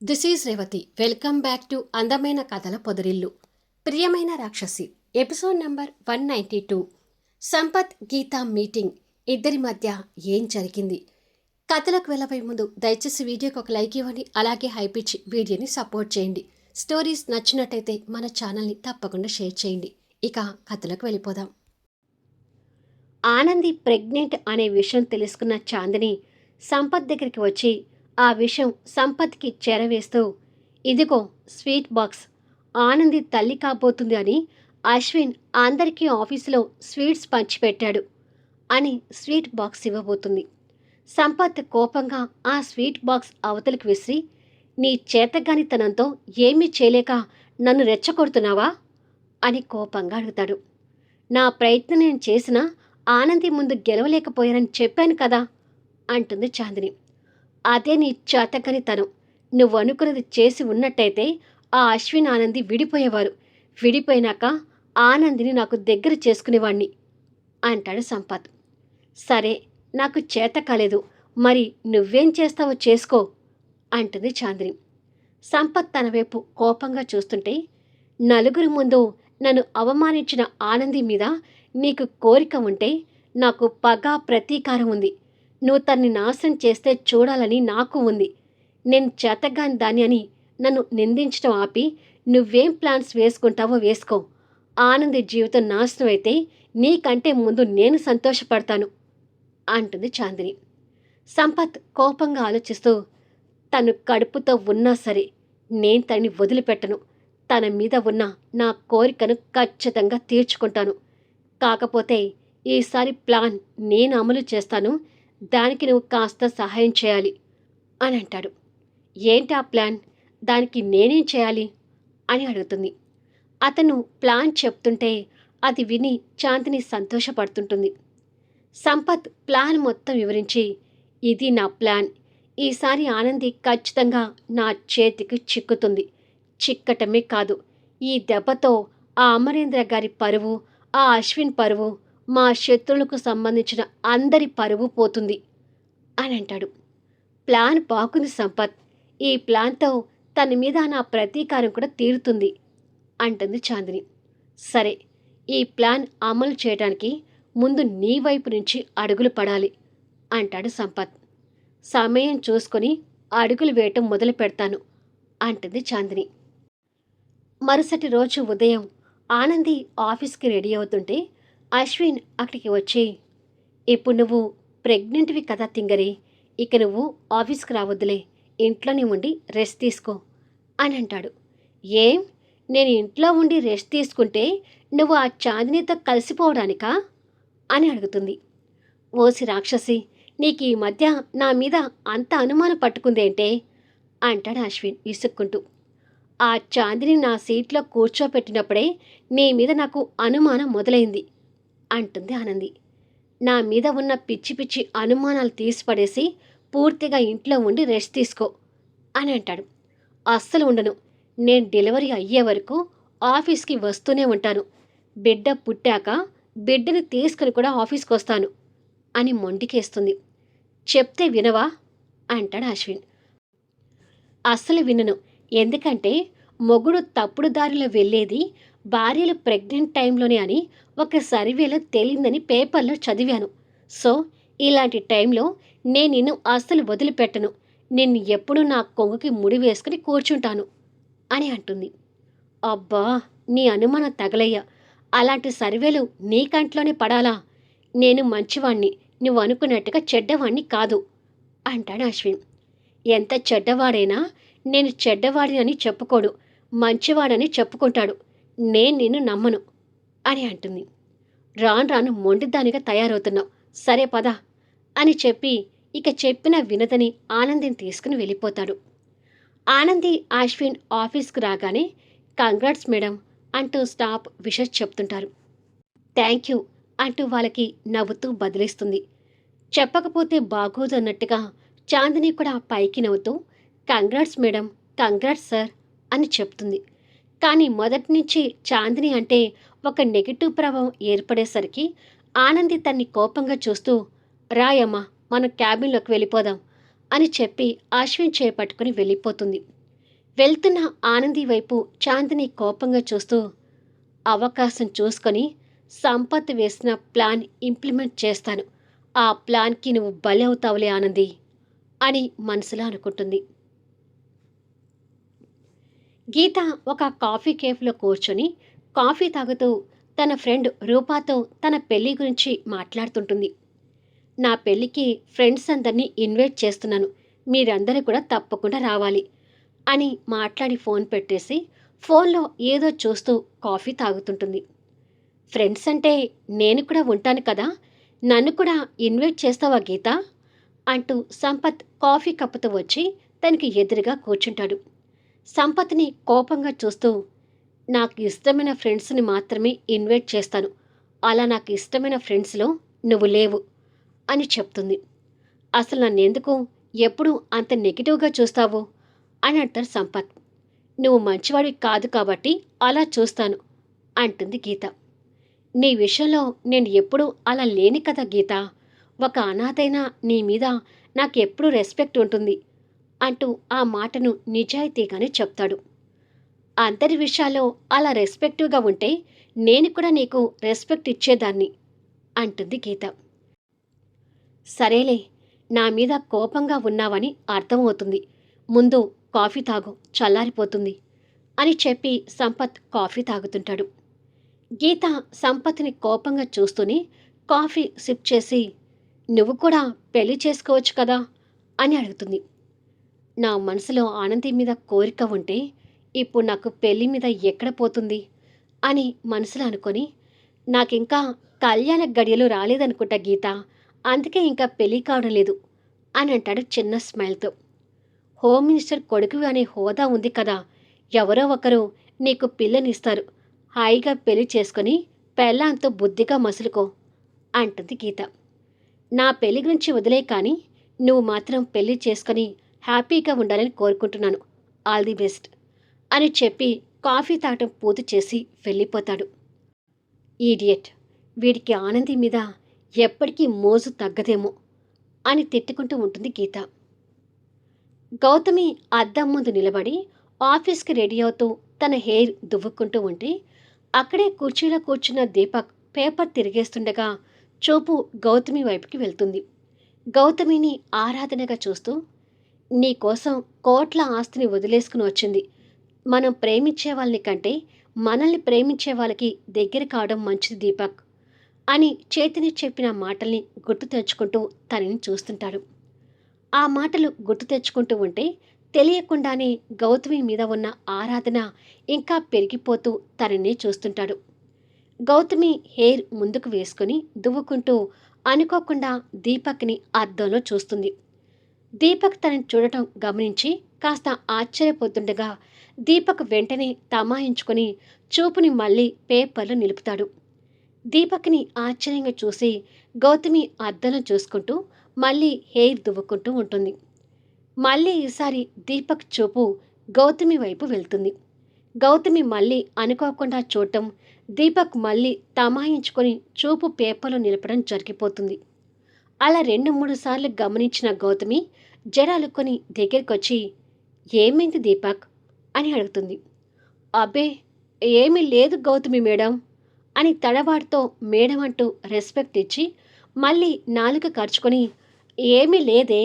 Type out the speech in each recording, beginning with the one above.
This is Revathi. Welcome back to అందమైన కథల పొదరిల్లు. ప్రియమైన రాక్షసి ఎపిసోడ్ నంబర్ 192. సంపత్ గీత మీటింగ్. ఇద్దరి మధ్య ఏం జరిగింది? కథలకు వెళ్ళబోయే ముందు దయచేసి వీడియోకి ఒక లైక్ ఇవ్వండి. అలాగే హైప్ ఇచ్చి వీడియోని సపోర్ట్ చేయండి. స్టోరీస్ నచ్చినట్టయితే మన ఛానల్ని తప్పకుండా షేర్ చేయండి. ఇక కథలకు వెళ్ళిపోదాం. ఆనంది ప్రెగ్నెంట్ అనే విషయం తెలుసుకున్న చాందిని సంపత్ దగ్గరికి వచ్చి ఆ విషయం సంపత్కి చేరవేస్తూ, ఇదిగో స్వీట్ బాక్స్, ఆనంది తల్లి కాబోతుంది అని అశ్విన్ అందరికీ ఆఫీసులో స్వీట్స్ పంచిపెట్టాడు అని స్వీట్ బాక్స్ ఇవ్వబోతుంది. సంపత్ కోపంగా ఆ స్వీట్ బాక్స్ అవతలికి విసిరి, నీ చేతగానితనంతో ఏమీ చేయలేక నన్ను రెచ్చగొడుతున్నావా అని కోపంగా అడుగుతాడు. నా ప్రయత్నం నేను చేసినా ఆనంది ముందు గెలవలేకపోయానని చెప్పాను కదా అంటుంది చాందిని. అదే నీ చేతకనితనం. నువ్వు అనుకున్నది చేసి ఉన్నట్టయితే ఆ అశ్విన్ ఆనంది విడిపోయేవారు. విడిపోయినాక ఆనందిని నాకు దగ్గర చేసుకునేవాణ్ణి అంటాడు సంపత్. సరే, నాకు చేత కాలేదు, మరి నువ్వేం చేస్తావో చేసుకో అంటుంది చాందిని. సంపత్ తన వైపు కోపంగా చూస్తుంటే, నలుగురి ముందు నన్ను అవమానించిన ఆనంది మీద నీకు కోరిక ఉంటే నాకు పగ ప్రతీకారం ఉంది. నువ్వు తన్ని నాశనం చేస్తే చూడాలని నాకు ఉంది. నేను చేతగాని దాన్ని అని నన్ను నిందించడం ఆపి నువ్వేం ప్లాన్స్ వేసుకుంటావో వేసుకో. ఆనంది జీవితం నాశనం అయితే నీకంటే ముందు నేను సంతోషపడతాను అంటుంది చాందిని. సంపత్ కోపంగా ఆలోచిస్తూ, తను కడుపుతో ఉన్నా సరే నేను తనని వదిలిపెట్టను. తన మీద ఉన్న నా కోరికను ఖచ్చితంగా తీర్చుకుంటాను. కాకపోతే ఈసారి ప్లాన్ నేను అమలు చేస్తాను, దానికి నువ్వు కాస్త సహాయం చేయాలి అని అంటాడు. ఏంటి ఆ ప్లాన్? దానికి నేనేం చేయాలి అని అడుగుతుంది. అతను ప్లాన్ చెప్తుంటే అది విని చాందిని సంతోషపడుతుంటుంది. సంపత్ ప్లాన్ మొత్తం వివరించి, ఇది నా ప్లాన్. ఈసారి ఆనంది ఖచ్చితంగా నా చేతికి చిక్కుతుంది. చిక్కటమే కాదు, ఈ దెబ్బతో ఆ అమరేంద్ర గారి పరువు, ఆ అశ్విన్ పరువు, మా శత్రువులకు సంబంధించిన అందరి పరువు పోతుంది అని అంటాడు. ప్లాన్ బాగుంది సంపత్. ఈ ప్లాన్తో తన మీద నా ప్రతీకారం కూడా తీరుతుంది అంటుంది చాందిని. సరే, ఈ ప్లాన్ అమలు చేయడానికి ముందు నీ వైపు నుంచి అడుగులు పడాలి అంటాడు సంపత్. సమయం చూసుకొని అడుగులు వేయటం మొదలు పెడతాను అంటుంది చాందిని. మరుసటి రోజు ఉదయం ఆనంది ఆఫీస్కి రెడీ అవుతుంటే అశ్విన్ అక్కడికి వచ్చి, ఇప్పుడు నువ్వు ప్రెగ్నెంట్వి కదా తింగరి, ఇక నువ్వు ఆఫీస్కి రావద్దులే, ఇంట్లోనే ఉండి రెస్ట్ తీసుకో అని అంటాడు. ఏం, నేను ఇంట్లో ఉండి రెస్ట్ తీసుకుంటే నువ్వు ఆ చాందినితో కలిసిపోవడానికా అని అడుగుతుంది. ఓసి రాక్షసి, నీకు ఈ మధ్య నా మీద అంత అనుమానం పట్టుకుందేంటే అంటాడు అశ్విన్ విసుక్కుంటూ. ఆ చాందిని నా సీట్లో కూర్చోపెట్టినప్పుడే నీ మీద నాకు అనుమానం మొదలైంది అంటుంది ఆనంది. నా మీద ఉన్న పిచ్చి పిచ్చి అనుమానాలు తీసిపడేసి పూర్తిగా ఇంట్లో ఉండి రెస్ట్ తీసుకో అని అంటాడు. అస్సలు ఉండను. నేను డెలివరీ అయ్యే వరకు ఆఫీస్కి వస్తూనే ఉంటాను. బిడ్డ పుట్టాక బిడ్డని తీసుకుని కూడా ఆఫీస్కి వస్తాను అని మొండికేస్తుంది. చెప్తే వినవా అంటాడు అశ్విన్. అస్సలు వినను. ఎందుకంటే మొగుడు తప్పుడు దారిలో వెళ్ళేది భార్యలు ప్రెగ్నెంట్ టైంలోనే అని ఒక సర్వేలో తేలిందని పేపర్లో చదివాను. సో ఇలాంటి టైంలో నేను నిన్ను అస్సలు వదిలిపెట్టను. నిన్ను ఎప్పుడూ నా కొంగుకి ముడి వేసుకుని కూర్చుంటాను అని అంటుంది. అబ్బా, నీ అనుమానం తగలయ్యా. అలాంటి సర్వేలు నీ కంట్లోనే పడాలా? నేను మంచివాణ్ణి, నువ్వు అనుకున్నట్టుగా చెడ్డవాణ్ణి కాదు అంటాడు అశ్విన్. ఎంత చెడ్డవాడైనా నేను చెడ్డవాడిని అని చెప్పుకోడు, మంచివాడని చెప్పుకుంటాడు. నేను నిన్ను నమ్మను అని అంటుంది. రాను రాను మొండిదానిగా తయారవుతున్నావు, సరే పద అని చెప్పి ఇక చెప్పిన వినదని ఆనందిని తీసుకుని వెళ్ళిపోతాడు. ఆనంది అశ్విన్ ఆఫీస్కు రాగానే కంగ్రాట్స్ మేడం అంటూ స్టాఫ్ విషెస్ చెప్తుంటారు. థ్యాంక్ యూ అంటూ వాళ్ళకి నవ్వుతూ బదిలిస్తుంది. చెప్పకపోతే బాగోదు అన్నట్టుగా చాందిని కూడా పైకి నవ్వుతూ కంగ్రాట్స్ మేడం, కంగ్రాట్స్ సార్ అని చెప్తుంది. కానీ మొదటి నుంచి చాందిని అంటే ఒక నెగిటివ్ ప్రభావం ఏర్పడేసరికి ఆనంది తన్ని కోపంగా చూస్తూ, రాయమ్మా మనం క్యాబిన్లోకి వెళ్ళిపోదాం అని చెప్పి అశ్విన్ చేపట్టుకుని వెళ్ళిపోతుంది. వెళ్తున్న ఆనంది వైపు చాందిని కోపంగా చూస్తూ, అవకాశం చూసుకొని సంపత్ వేసిన ప్లాన్ ఇంప్లిమెంట్ చేస్తాను. ఆ ప్లాన్‌కి నువ్వు బలి అవుతావులే ఆనంది అని మనసులో అనుకుంటుంది. గీత ఒక కాఫీ కేఫ్‌లో కూర్చొని కాఫీ తాగుతూ తన ఫ్రెండ్ రూపాతో తన పెళ్లి గురించి మాట్లాడుతుంటుంది. నా పెళ్ళికి ఫ్రెండ్స్ అందరినీ ఇన్వైట్ చేస్తున్నాను. మీరందరూ కూడా తప్పకుండా రావాలి అని మాట్లాడి ఫోన్ పెట్టేసి ఫోన్‌లో ఏదో చూస్తూ కాఫీ తాగుతుంటుంది. ఫ్రెండ్స్ అంటే నేను కూడా ఉంటాను కదా! నన్ను కూడా ఇన్వైట్ చేస్తావా గీత? అంటూ సంపత్ కాఫీ కప్పుతో వచ్చి తనకి ఎదురుగా కూర్చుంటాడు. సంపత్‌ని కోపంగా చూస్తూ, నాకు ఇష్టమైన ఫ్రెండ్స్‌ని మాత్రమే ఇన్వైట్ చేస్తాను. అలా నాకు ఇష్టమైన ఫ్రెండ్స్‌లో నువ్వు లేవు అని చెప్తుంది. అసలు నన్నెందుకు ఎప్పుడూ అంత నెగెటివ్‌గా చూస్తావు? అని అంటారు సంపత్. నువ్వు మంచివాడివి కాదు కాబట్టి అలా చూస్తాను అంటుంది గీత. నీ విషయంలో నేను ఎప్పుడూ అలా లేను కదా గీత. ఒక అనాథైన నీ మీద నాకెప్పుడూ రెస్పెక్ట్ ఉంటుంది అంటూ ఆ మాటను నిజాయితీగానే చెప్తాడు. అందరి విషయాల్లో అలా రెస్పెక్టివ్‌గా ఉంటే నేను కూడా నీకు రెస్పెక్ట్ ఇచ్చేదాన్ని అంటుంది గీత. సరేలే, నా మీద కోపంగా ఉన్నావని అర్థమవుతుంది. ముందు కాఫీ తాగు, చల్లారిపోతుంది అని చెప్పి సంపత్ కాఫీ తాగుతుంటాడు. గీత సంపత్‌ని కోపంగా చూస్తూనే కాఫీ సిప్ చేసి, నువ్వు కూడా పెళ్లి చేసుకోవచ్చు కదా అని అడుగుతుంది. నా మనసులో ఆనంది మీద కోరిక ఉంటే ఇప్పుడు నాకు పెళ్లి మీద ఎక్కడ పోతుంది అని మనసులో అనుకొని, నాకింకా కళ్యాణ గడియలు రాలేదనుకుంటా గీత, అందుకే ఇంకా పెళ్లి కావడం లేదు అని అంటాడు చిన్న స్మైల్తో. హోమ్ మినిస్టర్ కొడుకువి అనే హోదా ఉంది కదా, ఎవరో ఒకరు నీకు పిల్లనిస్తారు. హాయిగా పెళ్లి చేసుకొని పెళ్ళాంతో బుద్ధిగా మసులుకో అంటుంది గీత. నా పెళ్లి గురించి వదిలే కానీ నువ్వు మాత్రం పెళ్లి చేసుకొని హ్యాపీగా ఉండాలని కోరుకుంటున్నాను. ఆల్ ది బెస్ట్ అని చెప్పి కాఫీ తాగటం పూర్తి చేసి వెళ్ళిపోతాడు. ఈడియట్, వీడికి ఆనంది మీద ఎప్పటికీ మోజు తగ్గదేమో అని తిట్టుకుంటూ ఉంటుంది గీత. గౌతమి అద్దం ముందు నిలబడి ఆఫీస్కి రెడీ అవుతూ తన హెయిర్ దువ్వుకుంటూ ఉంటే అక్కడే కుర్చీలో కూర్చున్న దీపక్ పేపర్ తిరిగేస్తుండగా చూపు గౌతమి వైపుకి వెళ్తుంది. గౌతమిని ఆరాధనగా చూస్తూ, నీకోసం కోట్ల ఆస్తిని వదిలేసుకుని వచ్చింది. మనం ప్రేమించే వాళ్ళని కంటే మనల్ని ప్రేమించే వాళ్ళకి దగ్గర కావడం మంచిది దీపక్ అని చేతిని చెప్పిన మాటల్ని గుర్తు తెచ్చుకుంటూ తనని చూస్తుంటాడు. ఆ మాటలు గుర్తు తెచ్చుకుంటూ ఉంటే తెలియకుండానే గౌతమి మీద ఉన్న ఆరాధన ఇంకా పెరిగిపోతూ తనని చూస్తుంటాడు. గౌతమి హెయిర్ ముందుకు వేసుకుని దువ్వుకుంటూ అనుకోకుండా దీపక్ని అద్దంలో చూస్తుంది. దీపక్ తనని చూడటం గమనించి కాస్త ఆశ్చర్యపోతుండగా దీపక్ వెంటనే తమాయించుకొని చూపుని మళ్ళీ పేపర్లో నిలుపుతాడు. దీపక్ని ఆశ్చర్యంగా చూసి గౌతమి అద్దంలో చూసుకుంటూ మళ్ళీ హెయిర్ దువ్వుకుంటూ ఉంటుంది. మళ్ళీ ఈసారి దీపక్ చూపు గౌతమి వైపు వెళ్తుంది. గౌతమి మళ్ళీ అనుకోకుండా చూడటం, దీపక్ మళ్ళీ తమాయించుకొని చూపు పేపర్లో నిలపడం జరిగిపోతుంది. అలా 2-3 సార్లు గమనించిన గౌతమి జరాలుకొని దగ్గరికొచ్చి, ఏమైంది దీపక్ అని అడుగుతుంది. అబ్బే, ఏమీ లేదు గౌతమి మేడం అని తడబాటుతో మేడం అంటూ రెస్పెక్ట్ ఇచ్చి మళ్ళీ నాలుక ఖర్చుకొని, ఏమీ లేదే,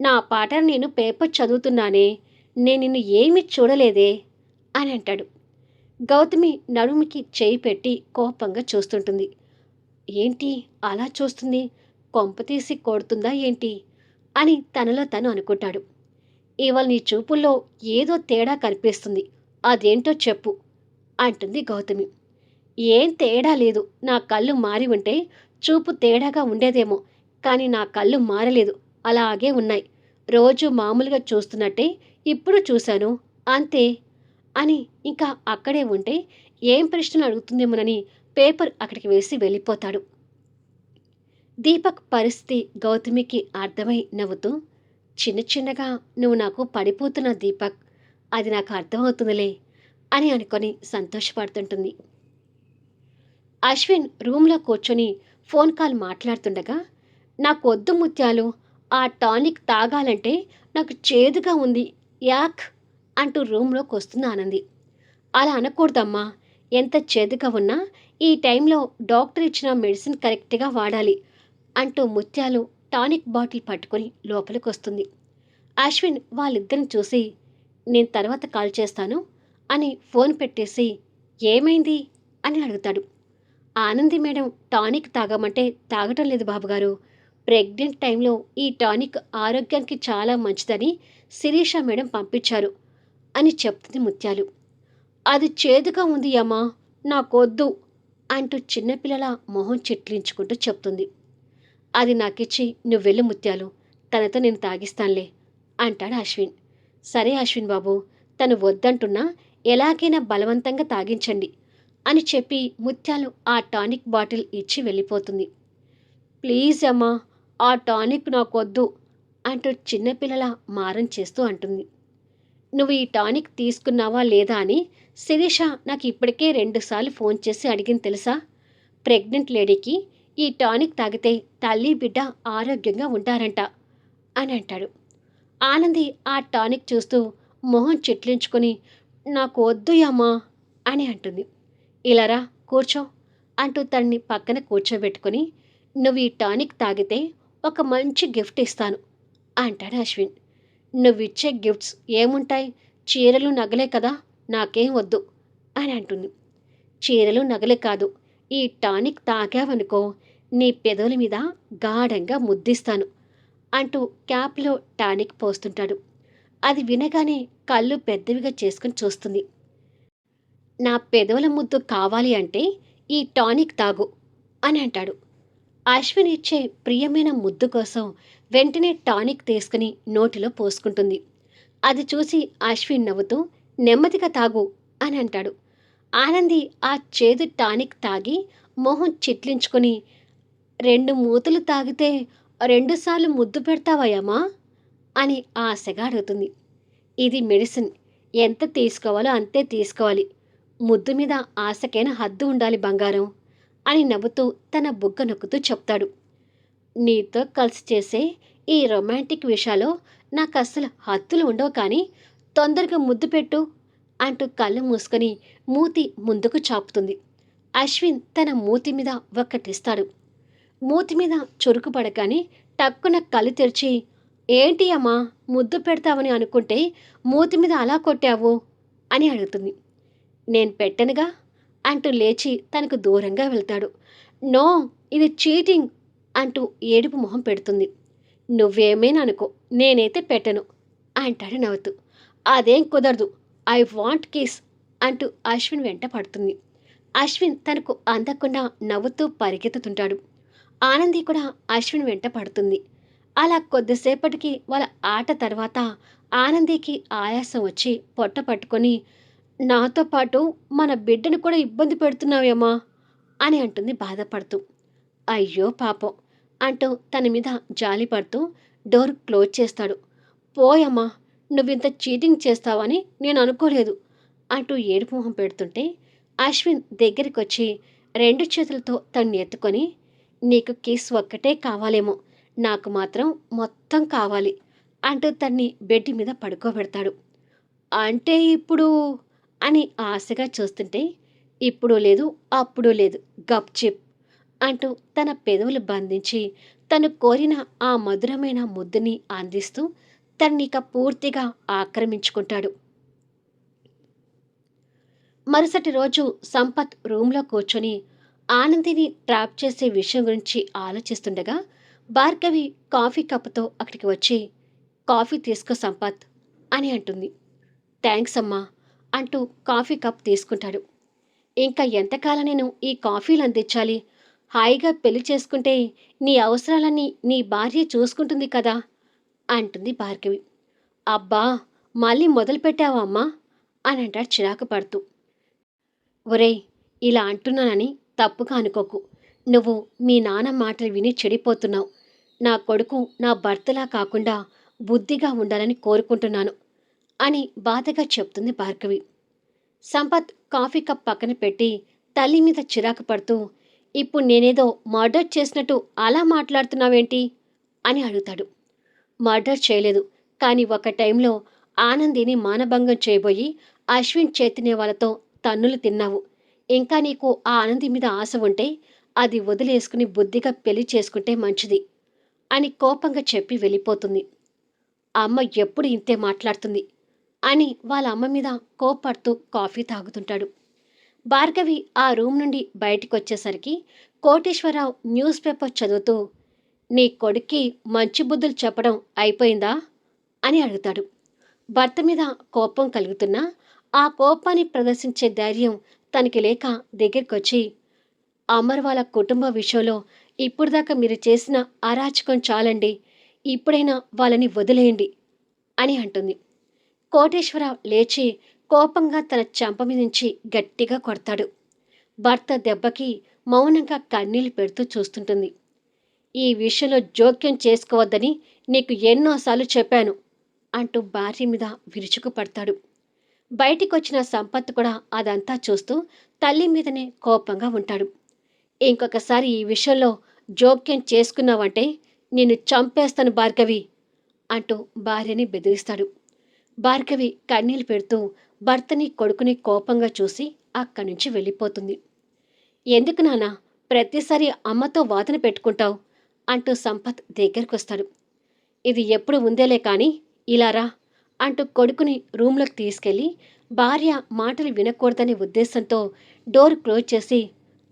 నా పాటను నేను పేపర్ చదువుతున్నానే, నేను నిన్ను ఏమీ చూడలేదే అని అంటాడు. గౌతమి నడుముకి చేయి పెట్టి కోపంగా చూస్తుంటుంది. ఏంటి అలా చూస్తుంది, కొంపతీసి కొడుతుందా ఏంటి అని తనలో తను అనుకుంటాడు. ఇవాళ నీ చూపుల్లో ఏదో తేడా కనిపిస్తుంది, అదేంటో చెప్పు అంటుంది గౌతమి. ఏం తేడా లేదు, నా కళ్ళు మారి ఉంటే చూపు తేడాగా ఉండేదేమో, కానీ నా కళ్ళు మారలేదు, అలాగే ఉన్నాయి. రోజు మామూలుగా చూస్తున్నట్టే ఇప్పుడు చూశాను, అంతే అని ఇంకా అక్కడే ఉంటే ఏం ప్రశ్నలు అడుగుతుందేమోనని పేపర్ అక్కడికి వేసి వెళ్ళిపోతాడు. దీపక్ పరిస్థితి గౌతమికి అర్థమై నవ్వుతూ, చిన్న చిన్నగా నువ్వు నాకు పడిపోతున్న దీపక్, అది నాకు అర్థమవుతుందిలే అని అనుకొని సంతోషపడుతుంటుంది. అశ్విన్ రూమ్లో కూర్చొని ఫోన్ కాల్ మాట్లాడుతుండగా, నాకొద్దు ముత్యాలు, ఆ టానిక్ తాగాలంటే నాకు చేదుగా ఉంది, యాక్ అంటూ రూమ్లోకి వస్తుంది ఆనంది. అలా అనకూడదమ్మా. ఎంత చేదుగా ఉన్నా ఈ టైంలో డాక్టర్ ఇచ్చిన మెడిసిన్ కరెక్ట్గా వాడాలి అంటూ ముత్యాలు టానిక్ బాటిల్ పట్టుకొని లోపలికొస్తుంది. అశ్విన్ వాళ్ళిద్దరిని చూసి నేను తర్వాత కాల్ చేస్తాను అని ఫోన్ పెట్టేసి ఏమైంది అని అడుగుతాడు. ఆనంది మేడం టానిక్ తాగమంటే తాగటం లేదు బాబుగారు. ప్రెగ్నెంట్ టైంలో ఈ టానిక్ ఆరోగ్యానికి చాలా మంచిదని శిరీష మేడం పంపించారు అని చెప్తుంది ముత్యాలు. అది చేదుగా ఉంది అమ్మా, నాకొద్దు అంటూ చిన్నపిల్లల మొహం చిట్లించుకుంటూ చెప్తుంది. అది నాకిచ్చి నువ్వెళ్ళు ముత్యాలు, తనతో నేను తాగిస్తానులే అంటాడు అశ్విన్. సరే అశ్విన్ బాబు, తను వద్దంటున్నా ఎలాగైనా బలవంతంగా తాగించండి అని చెప్పి ముత్యాలు ఆ టానిక్ బాటిల్ ఇచ్చి వెళ్ళిపోతుంది. ప్లీజ్ అమ్మా, ఆ టానిక్ నాకొద్దు అంటూ చిన్నపిల్లల మారం చేస్తూ అంటుంది. నువ్వు ఈ టానిక్ తీసుకున్నావా లేదా అని శిరీష నాకు ఇప్పటికే 2 సార్లు ఫోన్ చేసి అడిగింది తెలుసా. ప్రెగ్నెంట్ లేడీకి ఈ టానిక్ తాగితే తల్లి బిడ్డ ఆరోగ్యంగా ఉంటారంట అని అంటాడు. ఆనంది ఆ టానిక్ చూస్తూ మొహం చిట్లించుకొని నాకు వద్దు అమ్మా అని అంటుంది. ఇలారా కూర్చో అంటూ తన్ని పక్కన కూర్చోబెట్టుకొని నువ్వు ఈ టానిక్ తాగితే ఒక మంచి గిఫ్ట్ ఇస్తాను అంటాడు అశ్విన్. నువ్విచ్చే గిఫ్ట్స్ ఏముంటాయి, చీరలు నగలే కదా, నాకేం వద్దు అని అంటుంది. చీరలు నగలే కాదు, ఈ టానిక్ తాగావనుకో నీ పెదవుల మీద గాఢంగా ముద్దిస్తాను అంటూ క్యాప్లో టానిక్ పోస్తుంటాడు. అది వినగానే కళ్ళు పెద్దవిగా చేసుకుని చూస్తుంది. నా పెదవుల ముద్దు కావాలి అంటే ఈ టానిక్ తాగు అని అంటాడు. అశ్విన్ ఇచ్చే ప్రియమైన ముద్దు కోసం వెంటనే టానిక్ తీసుకుని నోటిలో పోసుకుంటుంది. అది చూసి అశ్విన్ నవ్వుతూ నెమ్మదిగా తాగు అని అంటాడు. ఆనంది ఆ చేదు టానిక్ తాగి మొహం చిట్లించుకొని 2 మూతలు తాగితే 2 సార్లు ముద్దు పెడతావయ్యమ్మా అని ఆశగా అడుగుతుంది. ఇది మెడిసిన్, ఎంత తీసుకోవాలో అంతే తీసుకోవాలి, ముద్దు మీద ఆశకైనా హద్దు ఉండాలి బంగారం అని నవ్వుతూ తన బుగ్గ నొక్కుతూ చెప్తాడు. నీతో కలిసి చేసే ఈ రొమాంటిక్ విషయాలో నాకు అస్సలు హద్దులు ఉండవు, కానీ తొందరగా ముద్దు పెట్టు అంటూ కళ్ళు మూసుకొని మూతి ముందుకు చాపుతుంది. అశ్విన్ తన మూతి మీద ఒక్కటిస్తాడు. మూతి మీద చురుకు పడగానే టక్కున కళ్ళు తెరిచి ఏంటి అమ్మా ముద్దు పెడతావని అనుకుంటే మూతి మీద అలా కొట్టావు అని అడుగుతుంది. నేను పెట్టనుగా అంటూ లేచి తనకు దూరంగా వెళ్తాడు. నో, ఇది చీటింగ్ అంటూ ఏడుపు మొహం పెడుతుంది. నువ్వేమైనా అనుకో, నేనైతే పెట్టను అంటాడు నవ్వుతూ. అదేం కుదరదు, ఐ వాంట్ కిస్ అంటూ అశ్విన్ వెంట పడుతుంది. అశ్విన్ తనకు అందకుండా నవ్వుతూ పరిగెత్తుతుంటాడు. ఆనంది కూడా అశ్విన్ వెంట పడుతుంది. అలా కొద్దిసేపటికి వాళ్ళ ఆట తర్వాత ఆనందికి ఆయాసం వచ్చి పొట్ట పట్టుకొని నాతో పాటు మన బిడ్డను కూడా ఇబ్బంది పెడుతున్నావేమా అని అంటుంది బాధపడుతూ. అయ్యో పాపం అంటూ తన మీద జాలి పడుతూ డోర్ క్లోజ్ చేస్తాడు. పోయమ్మా, నువ్వింత చీటింగ్ చేస్తావని నేను అనుకోలేదు అంటూ ఏడుపు మొహం పెడుతుంటే అశ్విన్ దగ్గరికి వచ్చి 2 చేతులతో తన్ని ఎత్తుకొని నీకు కిస్ ఒక్కటే కావాలేమో, నాకు మాత్రం మొత్తం కావాలి అంటూ తన్ని బెడ్ మీద పడుకోబెడతాడు. అంటే ఇప్పుడు అని ఆశగా చూస్తుంటే ఇప్పుడు లేదు అప్పుడు లేదు, గప్చిప్ అంటూ తన పెదవులు బంధించి తను కోరిన ఆ మధురమైన ముద్దుని అందిస్తూ తన్నిక పూర్తిగా ఆక్రమించుకుంటాడు. మరుసటి రోజు సంపత్ రూమ్లో కూర్చొని ఆనందిని ట్రాప్ చేసే విషయం గురించి ఆలోచిస్తుండగా భార్గవి కాఫీ కప్పుతో అక్కడికి వచ్చి కాఫీ తీసుకో సంపత్ అని అంటుంది. థ్యాంక్స్ అమ్మా అంటూ కాఫీ కప్ తీసుకుంటాడు. ఇంకా ఎంతకాలం నేను ఈ కాఫీలు అందించాలి, హాయిగా పెళ్లి చేసుకుంటే నీ అవసరాలన్నీ నీ భార్య చూసుకుంటుంది కదా అంటుంది భార్గవి. అబ్బా, మళ్ళీ మొదలుపెట్టావా అమ్మా అని అంటాడు చిరాకు పడుతూ. ఒరేయ్, ఇలా అంటున్నానని తప్పుగా అనుకోకు, నువ్వు మీ నాన్న మాటలు విని చెడిపోతున్నావు. నా కొడుకు నా భర్తలా కాకుండా బుద్ధిగా ఉండాలని కోరుకుంటున్నాను అని బాధగా చెప్తుంది భార్గవి. సంపత్ కాఫీ కప్ పక్కన పెట్టి తల్లి మీద చిరాకు పడుతూ ఇప్పుడు నేనేదో మర్డర్ చేసినట్టు అలా మాట్లాడుతున్నావేంటి అని అడుగుతాడు. మర్డర్ చేయలేదు, కానీ ఒక టైంలో ఆనందిని మానభంగం చేయబోయి అశ్విన్ చైతన్య వాళ్ళతో తన్నులు తిన్నావు. ఇంకా నీకు ఆ ఆనంది మీద ఆశ ఉంటే అది వదిలేసుకుని బుద్ధిగా పెళ్లి చేసుకుంటే మంచిది అని కోపంగా చెప్పి వెళ్ళిపోతుంది. అమ్మ ఎప్పుడు ఇంతే మాట్లాడుతుంది అని వాళ్ళ అమ్మ మీద కోపడుతూ కాఫీ తాగుతుంటాడు. భార్గవి ఆ రూమ్ నుండి బయటికొచ్చేసరికి కోటేశ్వరరావు న్యూస్ పేపర్ చదువుతూ, నీ కొడుక్కి మంచి బుద్ధులు చెప్పడం అయిపోయిందా అని అడుగుతాడు. భర్త మీద కోపం కలుగుతున్నా ఆ కోపాన్ని ప్రదర్శించే ధైర్యం తనకి లేక దగ్గరకొచ్చి, అమర్ వాళ్ళ కుటుంబ విషయంలో ఇప్పుడుదాకా మీరు చేసిన అరాచకం చాలండి, ఇప్పుడైనా వాళ్ళని వదిలేయండి అని అంటుంది. కోటేశ్వరరావు లేచి కోపంగా తన చెంప మీద నుంచి గట్టిగా కొడతాడు. భర్త దెబ్బకి మౌనంగా కన్నీళ్లు పెడుతూ చూస్తుంటుంది. ఈ విషయంలో జోక్యం చేసుకోవద్దని నీకు ఎన్నోసార్లు చెప్పాను అంటూ భార్య మీద విరుచుకుపడతాడు. బయటికొచ్చిన సంపత్ కూడా అదంతా చూస్తూ తల్లి మీదనే కోపంగా ఉంటాడు. ఇంకొకసారి ఈ విషయంలో జోక్యం చేసుకున్నావంటే నిన్ను చంపేస్తాను భార్గవి అంటూ భార్యని బెదిరిస్తాడు. భార్గవి కన్నీళ్లు పెడుతూ భర్తని కొడుకుని కోపంగా చూసి అక్కడి నుంచి వెళ్ళిపోతుంది. ఎందుకు నాన్నా ప్రతిసారి అమ్మతో వాదన పెట్టుకుంటావు అంటూ సంపత్ దగ్గరకొస్తాడు. ఇది ఎప్పుడు ఉందేలే కానీ ఇలా రా అంటూ కొడుకుని రూమ్లోకి తీసుకెళ్లి భార్య మాటలు వినకూడదనే ఉద్దేశంతో డోర్ క్లోజ్ చేసి,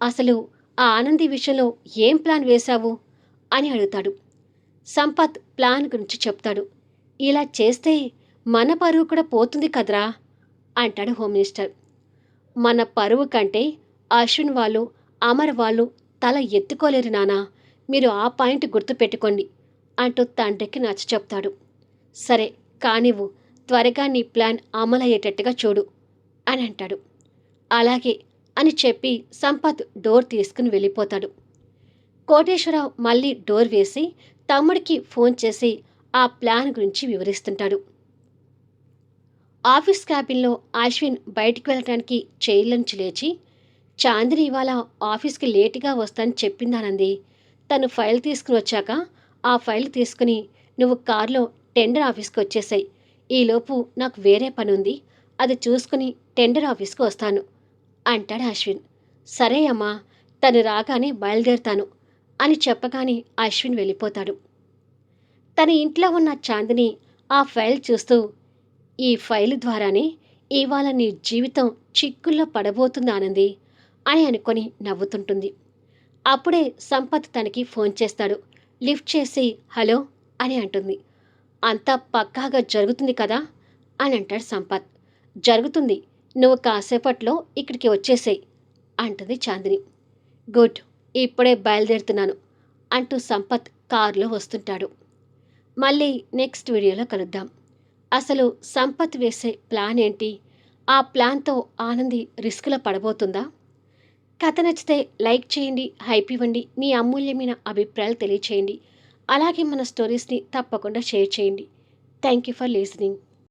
అసలు ఆ ఆనంది విషయంలో ఏం ప్లాన్ వేశావు అని అడుగుతాడు. సంపత్ ప్లాన్ గురించి చెప్తాడు. ఇలా చేస్తే మన పరువు కూడా పోతుంది కదరా అంటాడు హోమ్ మినిస్టర్. మన పరువు కంటే అశ్విన్ వాళ్ళు అమర్ వాళ్ళు తల ఎత్తుకోలేరు నానా, మీరు ఆ పాయింట్ గుర్తుపెట్టుకోండి అంటూ తండ్రికి నచ్చ చెప్తాడు. సరే కానివ్వు, త్వరగా నీ ప్లాన్ అమలయ్యేటట్టుగా చూడు అని అంటాడు. అలాగే అని చెప్పి సంపత్ డోర్ తీసుకుని వెళ్ళిపోతాడు. కోటేశ్వరరావు మళ్ళీ డోర్ వేసి తమ్ముడికి ఫోన్ చేసి ఆ ప్లాన్ గురించి వివరిస్తుంటాడు. ఆఫీస్ క్యాబిన్లో అశ్విన్ బయటికి వెళ్ళడానికి చైర్ల నుంచి లేచి, చాందిని ఇవాళ ఆఫీస్కి లేటుగా వస్తానని చెప్పిందానంది. తను ఫైల్ తీసుకుని వచ్చాక ఆ ఫైల్ తీసుకుని నువ్వు కారులో టెండర్ ఆఫీస్కి వచ్చేసాయి. ఈలోపు నాకు వేరే పని ఉంది, అది చూసుకుని టెండర్ ఆఫీస్కి వస్తాను అంటాడు అశ్విన్. సరే అమ్మా, తను రాగానే బయలుదేరుతాను అని చెప్పగానే అశ్విన్ వెళ్ళిపోతాడు. తన ఇంట్లో ఉన్న చాందిని ఆ ఫైల్ చూస్తూ, ఈ ఫైలు ద్వారానే ఇవాళ నీ జీవితం చిక్కుల్లో పడబోతుంది ఆనంది అని అనుకొని నవ్వుతుంటుంది. అప్పుడే సంపత్ తనకి ఫోన్ చేస్తాడు. లిఫ్ట్ చేసి హలో అని అంటుంది. అంతా పక్కాగా జరుగుతుంది కదా అని అంటాడు సంపత్. జరుగుతుంది, నువ్వు కాసేపట్లో ఇక్కడికి వచ్చేసేయి అంటుంది చాందిని. గుడ్, ఇప్పుడే బయలుదేరుతున్నాను అంటూ సంపత్ కారులో వస్తుంటాడు. మళ్ళీ నెక్స్ట్ వీడియోలో కలుద్దాం. అసలు సంపత్ వేసే ప్లాన్ ఏంటి? ఆ ప్లాన్తో ఆనంది రిస్క్లో పడబోతుందా? కథ నచ్చితే లైక్ చేయండి, హైప్ ఇవ్వండి, మీ అమూల్యమైన అభిప్రాయాలు తెలియచేయండి. అలాగే మన స్టోరీస్ని తప్పకుండా షేర్ చేయండి. Thank you for listening.